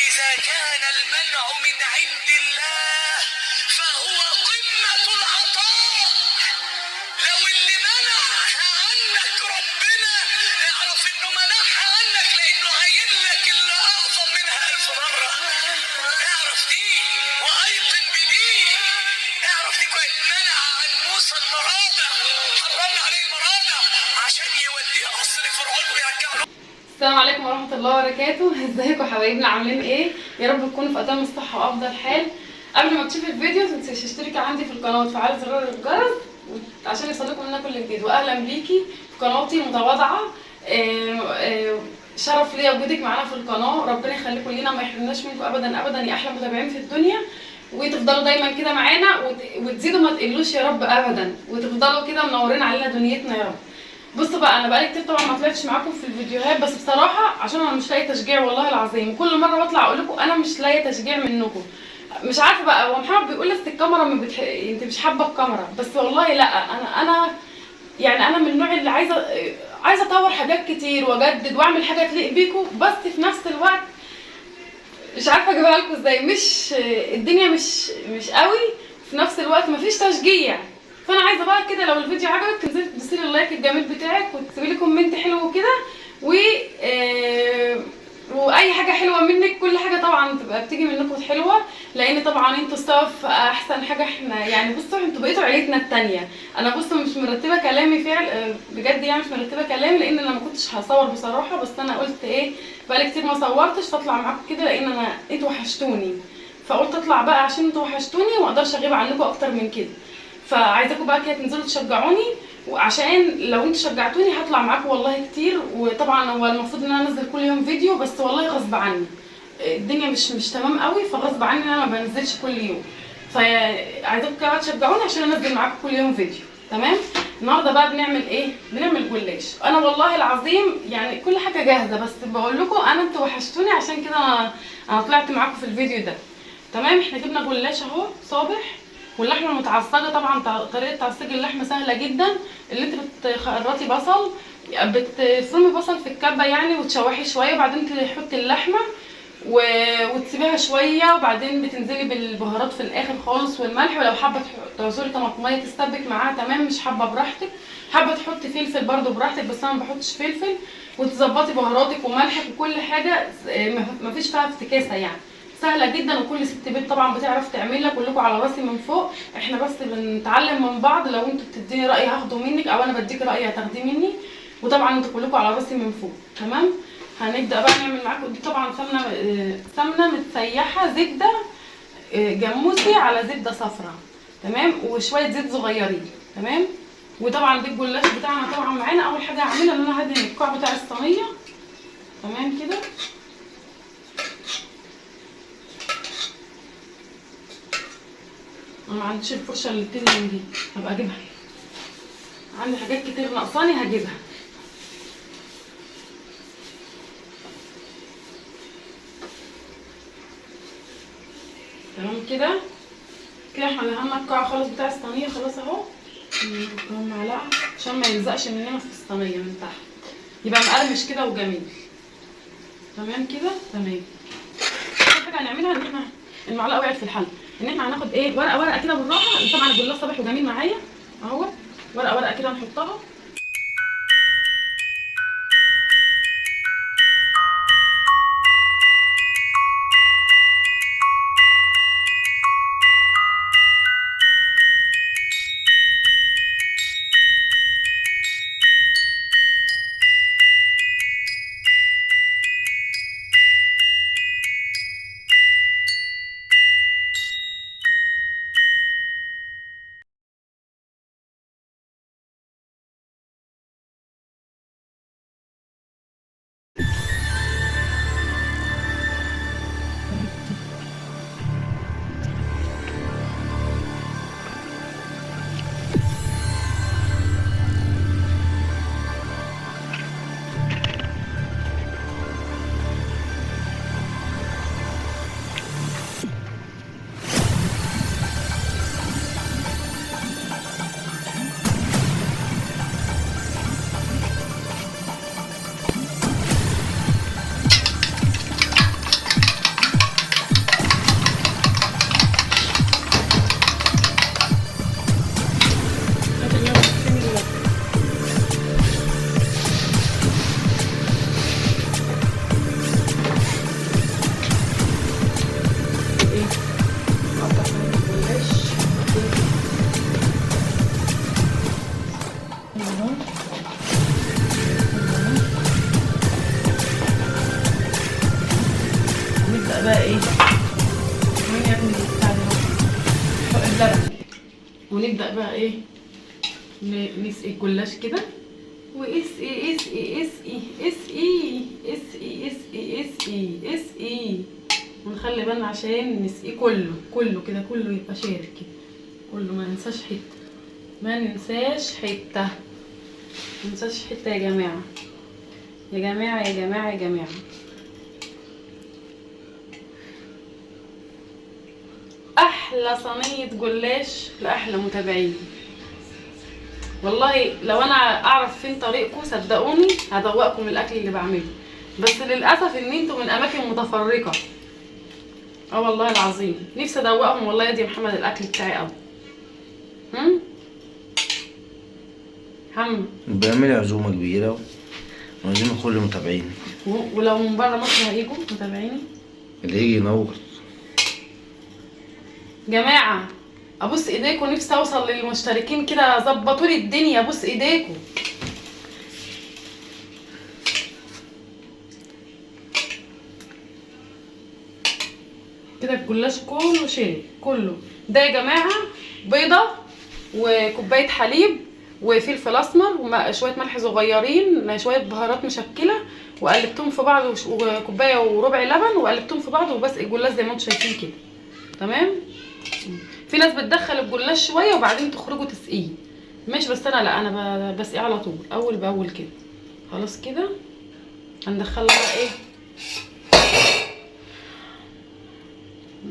إذا كان المنع من عند الله فهو قمة العطاء. لو اللي منعها عنك ربنا اعرف انه منعها عنك لانه عين لك اللي اعظم منها 1000 مرة. اعرف دي وايقن بدي. اعرف دي كويس. منع عن موسى المرادة، حرمنا عليه المرادة عشان يوديه قصر فرعون ويرجع له. السلام عليكم ورحمة الله وبركاته. ازيكم حبايبنا، عاملين ايه؟ يا رب تكونوا في اتم الصحة وافضل حال. قبل ما تشوفي الفيديو متنسيش تشتركي عندي في القناة وتفعلي زرار الجرس عشان يوصلكم منها كل جديد. واهلا بيكي في قناتي المتواضعة. شرف ليا وجودك معانا في القناة، ربنا يخليكم لينا ما يحرمناش منكم ابدا ابدا يا احلى متابعين في الدنيا، وتفضلوا دايما كده معانا وتزيدوا ما تقلوش يا رب ابدا، وتفضلوا كده منورين علينا دنيتنا يا رب. بصوا بقى، انا بقالي كتير طبعا ما طلعتش معاكم في الفيديوهات، بس بصراحه عشان انا مش لاقيه تشجيع والله العظيم. كل مره بطلع اقول لكم انا مش لاقيه تشجيع منكم. مش عارفه بقى، هو محمد بيقول لك الكاميرا ما انت مش حابه الكاميرا، بس والله لا، انا يعني انا من النوع اللي عايزه اطور حاجات كتير واجدد واعمل حاجه تليق بيكم، بس في نفس الوقت مش عارفه اجيبها لكم ازاي. مش الدنيا مش قوي، في نفس الوقت مفيش تشجيع. فانا عايزه بقى كده لو الفيديو عجبك تنزلي تدوسي لي اللايك الجميل بتاعك وتسيبي لي كومنت حلو وكده، و واي حاجه حلوه منك، كل حاجه طبعا تبقى بتيجي منكم حلوه، لان طبعا انتوا السبب في احسن حاجه. احنا يعني بصوا انتوا بقيتوا عيلتنا التانيه. انا بصوا مش مرتبه كلامي فعل بجد، يعني مش مرتبه كلامي لان انا ما كنتش هصور بصراحه، بس انا قلت ايه بقالي كتير ما صورتش فاطلع معاكم كده، لان انتوا وحشتوني، فقلت اطلع بقى عشان انتوا وحشتوني وما اقدرش اغيب عنكم اكتر من كده. فعايزاكم بقى كده تنزلوا تشجعوني، وعشان لو انتوا شجعتوني هطلع معاكم والله كتير. وطبعا هو المفروض ان انا انزل كل يوم فيديو، بس والله غصب عني الدنيا مش تمام قوي، فغصب عني ان انا ما بنزلش كل يوم. فعايزاكم كده تشجعوني عشان انزل معاكم كل يوم فيديو. تمام. النهارده بقى بنعمل ايه؟ بنعمل جلاش. انا والله العظيم يعني كل حاجه جاهزه، بس بقول لكم انتوا وحشتوني عشان كده انا طلعت معاكم في الفيديو ده. تمام. احنا جبنا جلاش اهو صابح، واللحمه المتعصجه. طبعا طريقه تعصيج اللحمه سهله جدا. اللي انت بتخرطي بصل، بتفرمي بصل في الكبه يعني وتشوحي شويه، وبعدين تحطي اللحمه وتسيبيها شويه، وبعدين بتنزلي بالبهارات في الاخر خالص والملح. ولو حابه تعصري طماطميه تستبك معاها تمام، مش حابه براحتك. حابه تحطي فلفل برده براحتك، بس انا ما بحطش فلفل. وتظبطي بهاراتك وملحك وكل حاجه، مفيش فيها افتكاسه يعني، سهله جدا. وكل ست بيت طبعا بتعرف تعملها، كلكم على راسي من فوق. احنا بس بنتعلم من بعض، لو انتوا بتديني راي هاخده منك، او انا بديك راي هتاخديه مني. وطبعا انتوا كلكم على راسي من فوق. تمام. هنبدا بقى نعمل معاكم دي طبعا سمنه متسيحه، زبده جاموسي على زبده صفراء، تمام، وشويه زيت صغيرين. تمام. وطبعا دي الجلاش بتاعنا طبعا معانا. اول حاجه هعملها ان انا هدهن القاع بتاع الصينيه. تمام كده. انا ما عنديش الفرشه اللي بتدهن دي، هبقى اجيبها. عندي حاجات كتير ناقصاني هجيبها. تمام كده. كده احنا دهنا القاع خالص بتاع الصينيه خلاص اهو. نحط معلقه عشان ما يلزقش مننا في الصينيه من تحت، يبقى مقرمش كده وجميل. تمام كده. تمام. اول حاجه هنعملها ان احنا المعلقه وقعت في الحله، ان احنا هناخد ايه ورقه ورقه كده بالراحه. طبعا الجلاش صبح وجميل معايا اهو، ورقه ورقه كده نحطها. نبدأ بقى ايه، وين يا ابني بتاع اللبن، ونبدأ بقى ايه نسقي الجلاش كده، واسقي اسقي اسقي اسقي اسقي اسقي اسقي اسقي، ونخلي بالنا عشان نسقيه كله كده، كله يبقى شارك كده كله، ما ننساش حته، ما ننساش حته، ما ننساش حته يا جماعه يا جماعه يا جماعه يا جماعه. احلى صينيه جلاش لاحلى متابعين، والله لو انا اعرف فين طريقكم صدقوني هدوقكم الاكل اللي بعمله، بس للاسف ان انتوا من اماكن متفرقه. والله العظيم نفسي ادوقهم والله يا دي محمد الاكل بتاعي قوي. محمد بيعمل عزومه كبيره وعزومه كل المتابعين، ولو من بره مصر هيجوا متابعيني اللي يجي ينور. جماعه ابوس ايديكم، نفسي اوصل للمشتركين كده، ظبطوا لي الدنيا، ابوس ايديكم. كده الجلاش كله شارب كله. ده يا جماعه بيضه وكوبايه حليب وفلفل اسمر وشويه ملح صغيرين، شويه بهارات مشكله، وقلبتهم في بعض، وكوبايه وربع لبن، وقلبتهم في بعض، وبس الجلاش زي ما انتم شايفين كده. تمام. في ناس بتدخل الجلاش شويه وبعدين تخرجوا تسقيه، ماشي، بس انا لا، انا بسقيه على طول اول باول كده. خلاص كده هندخلها بقى ايه،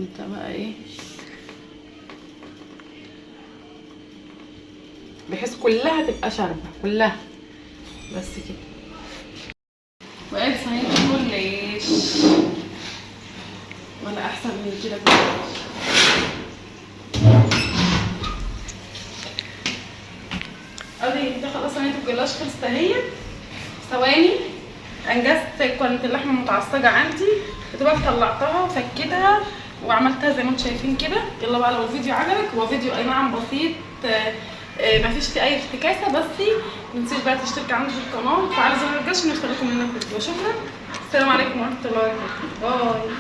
انت بقى ايه، بحيث كلها تبقى شاربه كلها، بس كده. وقال صينيه الجلاش ولا احسن من كده جلاش. ادي ده خلاص صينيه الجلاش خلصت اهي. ثواني انجزت، كانت اللحمه متعصجه عندي، بقى طلعتها وفكيتها وعملتها زي ما انتم شايفين كده. يلا بقى لو الفيديو عجبك، هو فيديو اي نعم بسيط، مفيش فيه اي افتكاسه، بس متنسيش بقى تشترك عندي في القناه وتفعلوا زر الجرس عشان يوصلكم مننا الفيديو. شكرا، السلام عليكم ورحمه الله وبركاته، باي.